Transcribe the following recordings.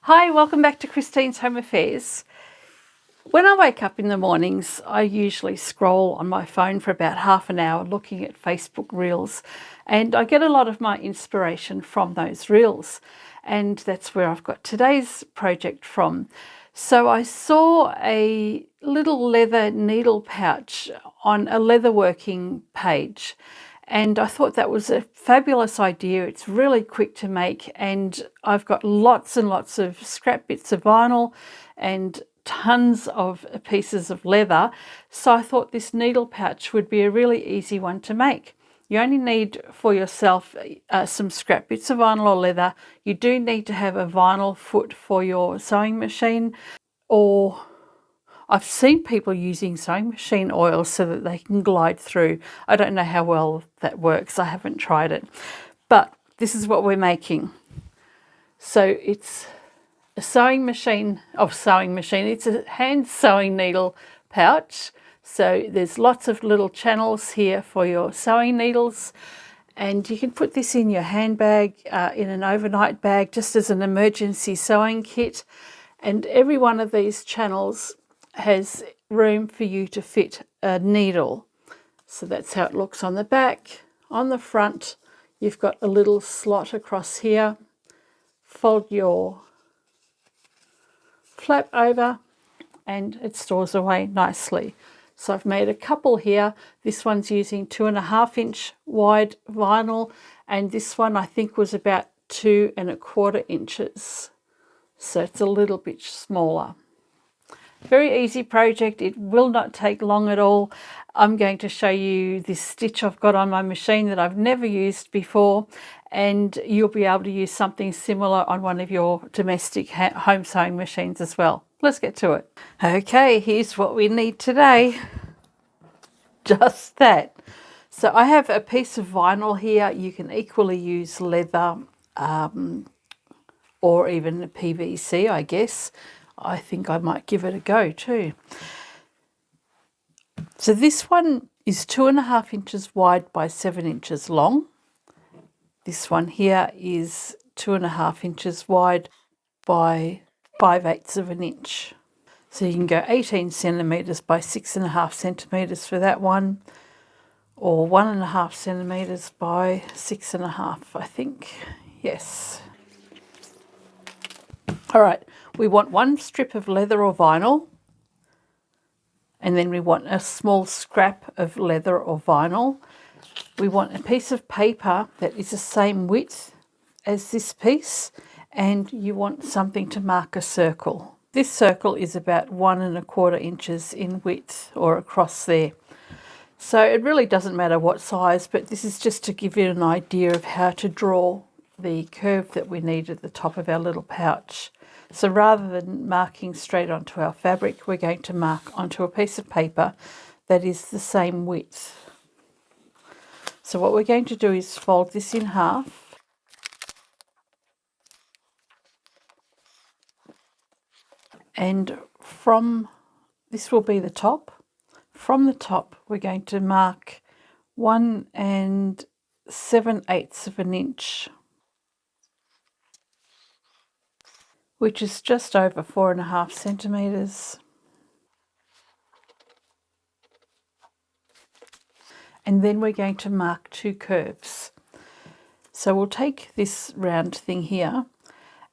Hi, welcome back to Christine's Home Affairs. When I wake up in the mornings, I usually scroll on my phone for about half an hour looking at Facebook Reels, and I get a lot of my inspiration from those Reels, and that's where I've got today's project from. So I saw a little leather needle pouch on a leatherworking page, and I thought that was a fabulous idea. It's really quick to make, and I've got lots and lots of scrap bits of vinyl and tons of pieces of leather. So I thought this needle pouch would be a really easy one to make. You only need for yourself some scrap bits of vinyl or leather. You do need to have a vinyl foot for your sewing machine, or I've seen people using sewing machine oil so that they can glide through. I don't know how well that works. I haven't tried it. But this is what we're making. So it's a sewing machine. It's a hand sewing needle pouch. So there's lots of little channels here for your sewing needles. And you can put this in your handbag, in an overnight bag, just as an emergency sewing kit. And every one of these channels has room for you to fit a needle. So that's how it looks on the back. On the front, you've got a little slot across here. Fold your flap over and it stores away nicely. So I've made a couple here. This one's using 2.5-inch wide vinyl, and this one I think was about 2.25 inches. So it's a little bit smaller. Very easy project. It will not take long at all. I'm going to show you this stitch I've got on my machine that I've never used before, and you'll be able to use something similar on one of your domestic home sewing machines as well. Let's get to it. Okay, here's what we need today. Just that. So I have a piece of vinyl here. You can equally use leather or even PVC, I guess. I think I might give it a go too. So this one is 2.5 inches wide by 7 inches long. This one here is 2.5 inches wide by 5/8 of an inch. So you can go 18 centimetres by 6.5 centimetres for that one, or 1.5 centimetres by 6.5, I think. Yes. All right, we want one strip of leather or vinyl, and then we want a small scrap of leather or vinyl. We want a piece of paper that is the same width as this piece, and you want something to mark a circle. This circle is about 1.25 inches in width, or across there. So it really doesn't matter what size, but this is just to give you an idea of how to draw the curve that we need at the top of our little pouch. So rather than marking straight onto our fabric, we're going to mark onto a piece of paper that is the same width. So what we're going to do is fold this in half. And this will be the top. From the top, we're going to mark 1 7/8 of an inch, which is just over 4.5 centimetres. And then we're going to mark 2 curves. So we'll take this round thing here,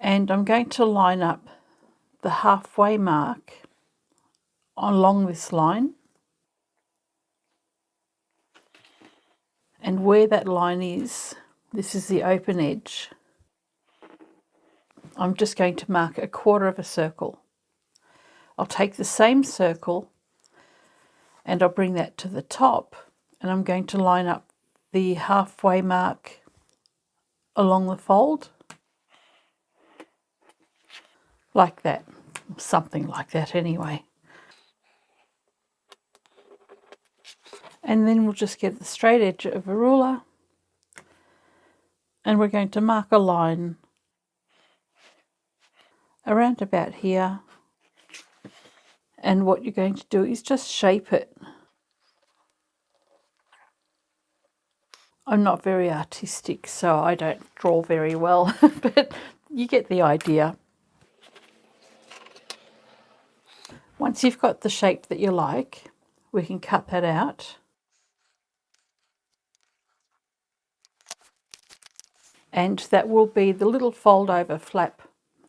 and I'm going to line up the halfway mark along this line. And where that line is, this is the open edge. I'm just going to mark 1/4 of a circle. I'll take the same circle and I'll bring that to the top, and I'm going to line up the halfway mark along the fold, like that, something like that anyway. And then we'll just get the straight edge of a ruler, and we're going to mark a line around about here. And what you're going to do is just shape it. I'm not very artistic, so I don't draw very well, but you get the idea. Once you've got the shape that you like, we can cut that out. And that will be the little fold over flap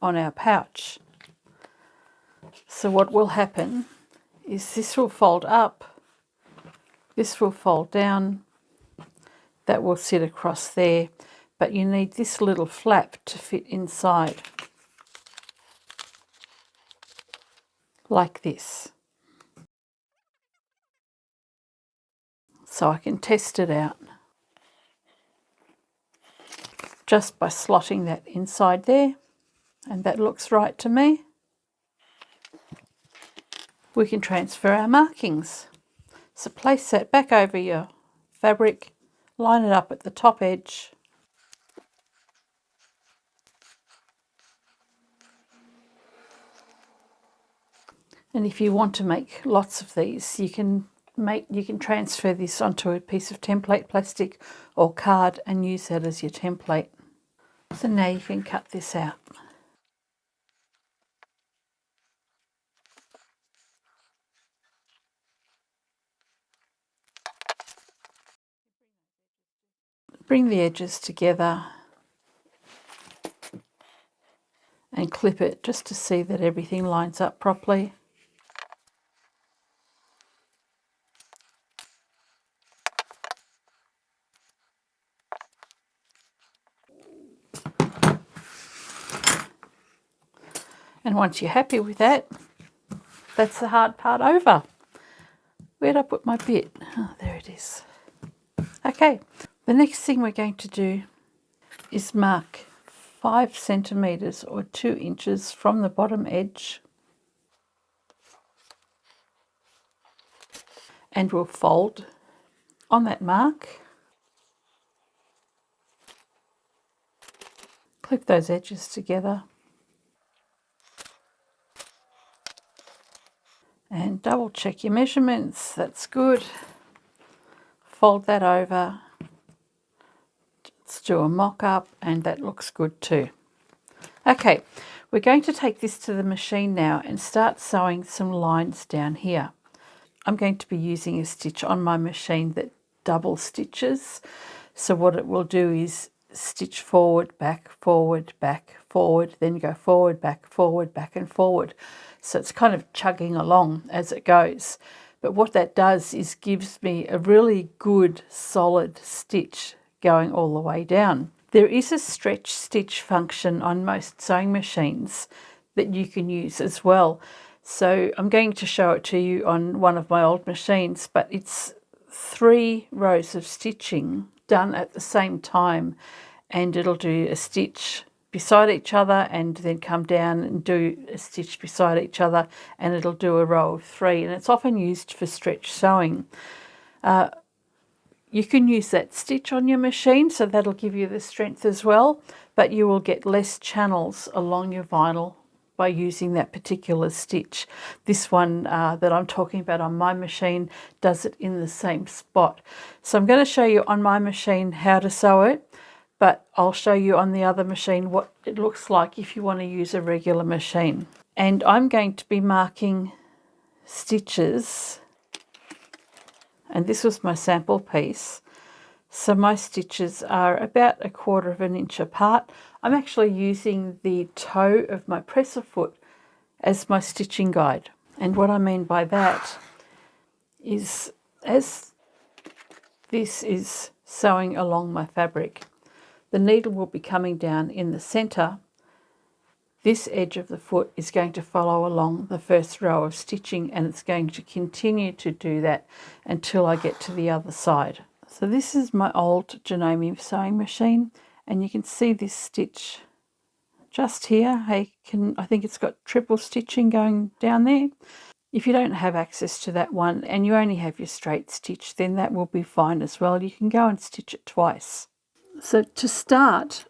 on our pouch. So what will happen is this will fold up, this will fold down, that will sit across there, but you need this little flap to fit inside, like this. So I can test it out just by slotting that inside there, and that looks right to me. We can transfer our markings. So place that back over your fabric, line it up at the top edge, and if you want to make lots of these, you can transfer this onto a piece of template plastic or card and use that as your template. So now you can cut this out. Bring the edges together and clip it just to see that everything lines up properly. And once you're happy with that, that's the hard part over. Where'd I put my bit? Oh, there it is. Okay, the next thing we're going to do is mark 5 centimetres or 2 inches from the bottom edge, and we'll fold on that mark, clip those edges together, and double check your measurements. That's good. Fold that over. Let's do a mock-up, and that looks good too. Okay, we're going to take this to the machine now and start sewing some lines down here. I'm going to be using a stitch on my machine that double stitches. So what it will do is stitch forward, back, forward, then go forward, back, and forward. So it's kind of chugging along as it goes. But what that does is gives me a really good solid stitch going all the way down. There is a stretch stitch function on most sewing machines that you can use as well. So I'm going to show it to you on one of my old machines, but it's 3 rows of stitching done at the same time, and it'll do a stitch beside each other and then come down and do a stitch beside each other, and it'll do a row of 3, and it's often used for stretch sewing. You can use that stitch on your machine, so that'll give you the strength as well, but you will get less channels along your vinyl by using that particular stitch. This one that I'm talking about on my machine does it in the same spot. So I'm going to show you on my machine how to sew it, but I'll show you on the other machine what it looks like if you want to use a regular machine. And I'm going to be marking stitches, and this was my sample piece. So my stitches are about 1/4 of an inch apart. I'm actually using the toe of my presser foot as my stitching guide. And what I mean by that is, as this is sewing along my fabric, the needle will be coming down in the center. This edge of the foot is going to follow along the first row of stitching, and it's going to continue to do that until I get to the other side. So this is my old Janome sewing machine, and you can see this stitch just here. I think it's got triple stitching going down there. If you don't have access to that one and you only have your straight stitch, then that will be fine as well. You can go and stitch it twice. So to start,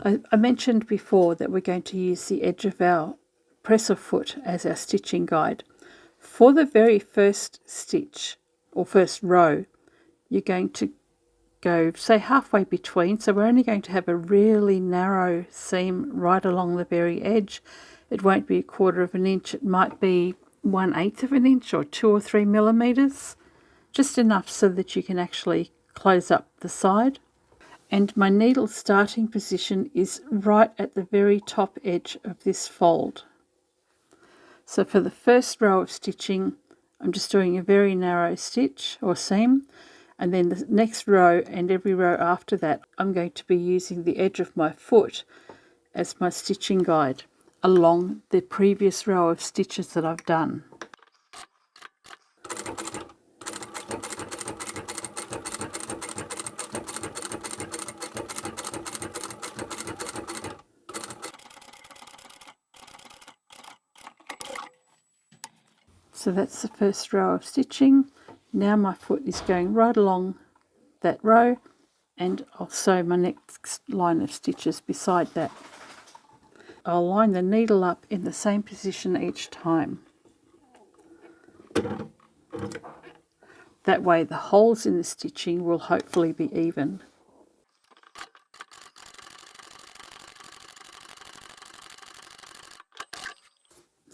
I mentioned before that we're going to use the edge of our presser foot as our stitching guide. For the very first stitch or first row, you're going to go, say, halfway between. So we're only going to have a really narrow seam right along the very edge. It won't be 1/4 of an inch. It might be 1/8 of an inch or 2 or 3 millimeters, just enough so that you can actually close up the side. And my needle starting position is right at the very top edge of this fold. So for the first row of stitching, I'm just doing a very narrow stitch or seam, and then the next row and every row after that, I'm going to be using the edge of my foot as my stitching guide along the previous row of stitches that I've done. So that's the first row of stitching. Now my foot is going right along that row, and I'll sew my next line of stitches beside that. I'll line the needle up in the same position each time. That way the holes in the stitching will hopefully be even.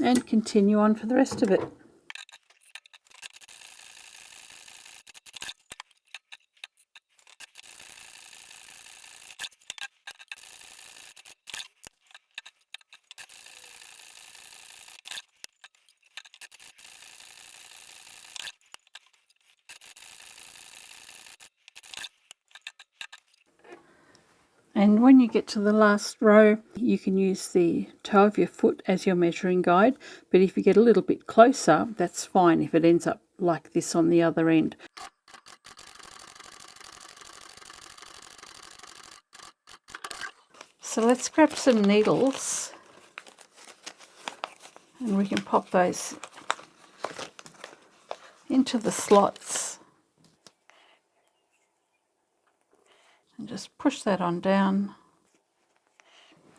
And continue on for the rest of it. And when you get to the last row, you can use the toe of your foot as your measuring guide, but if you get a little bit closer, that's fine if it ends up like this on the other end. So let's grab some needles and we can pop those into the slots and just push that on down.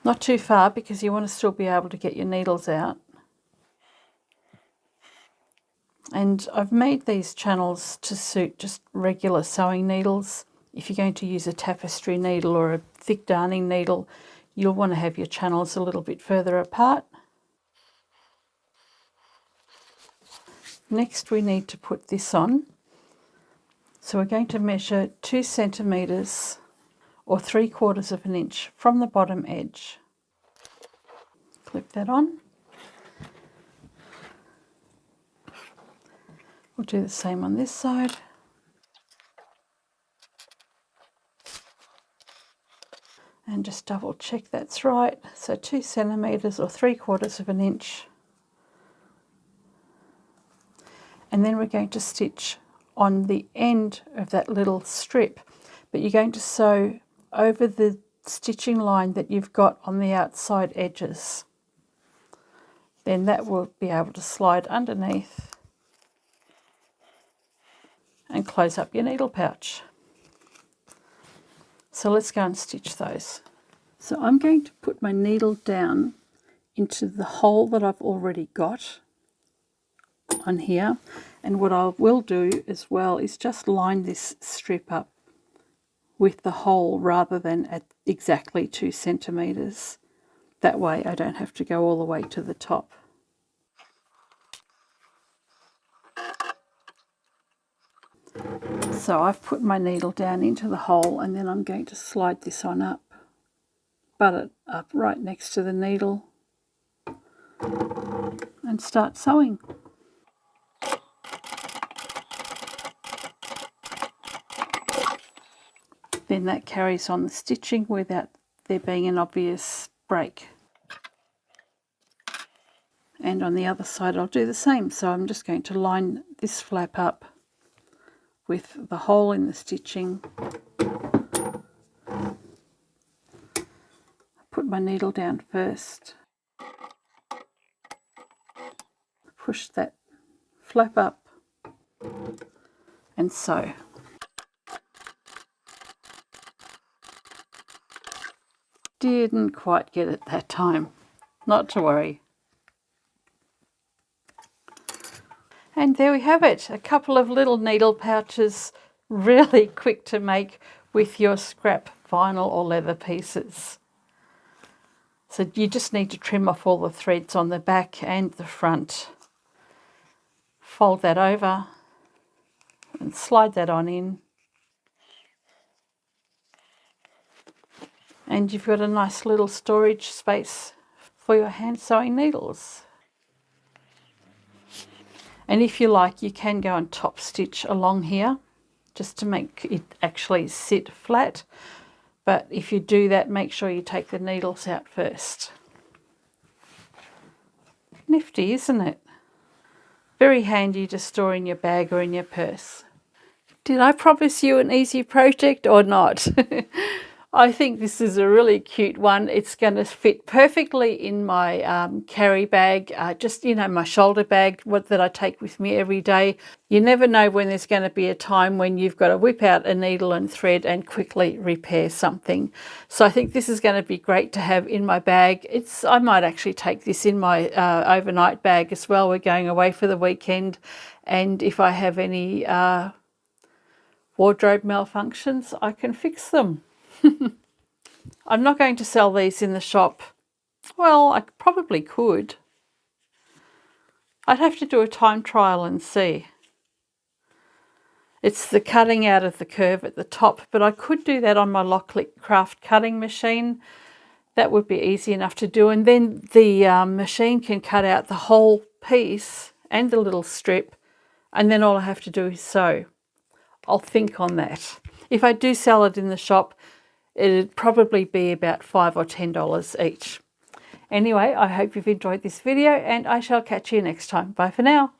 Not too far because you want to still be able to get your needles out. And I've made these channels to suit just regular sewing needles. If you're going to use a tapestry needle or a thick darning needle, you'll want to have your channels a little bit further apart. Next we need to put this on. So we're going to measure 2 centimeters or 3/4 of an inch from the bottom edge. Clip that on. We'll do the same on this side. And just double check that's right. So 2 centimeters or 3/4 of an inch. And then we're going to stitch on the end of that little strip, but you're going to sew over the stitching line that you've got on the outside edges. Then that will be able to slide underneath and close up your needle pouch. So let's go and stitch those. So I'm going to put my needle down into the hole that I've already got on here, and what I will do as well is just line this strip up with the hole rather than at exactly 2 centimeters. That way I don't have to go all the way to the top. So I've put my needle down into the hole, and then I'm going to slide this on up, butt it up right next to the needle and start sewing. Then that carries on the stitching without there being an obvious break. And on the other side I'll do the same. So I'm just going to line this flap up with the hole in the stitching. Put my needle down first. Push that flap up and sew. Didn't quite get it that time. Not to worry. And there we have it, a couple of little needle pouches, really quick to make with your scrap vinyl or leather pieces. So you just need to trim off all the threads on the back and the front. fold that over and slide that on in. And you've got a nice little storage space for your hand sewing needles. And if you like, you can go and top stitch along here just to make it actually sit flat. But if you do that, make sure you take the needles out first. Nifty, isn't it? Very handy to store in your bag or in your purse. Did I promise you an easy project or not? I think this is a really cute one. It's going to fit perfectly in my carry bag, just, you know, my shoulder bag that I take with me every day. You never know when there's going to be a time when you've got to whip out a needle and thread and quickly repair something. So I think this is going to be great to have in my bag. I might actually take this in my overnight bag as well. We're going away for the weekend, and if I have any wardrobe malfunctions, I can fix them. I'm not going to sell these in the shop. Well, I probably could. I'd have to do a time trial and see. It's the cutting out of the curve at the top, but I could do that on my Locklick craft cutting machine. That would be easy enough to do, and then the machine can cut out the whole piece and the little strip, and then all I have to do is sew. I'll think on that. If I do sell it in the shop, it'd probably be about $5 or $10 each. Anyway, I hope you've enjoyed this video, and I shall catch you next time. Bye for now.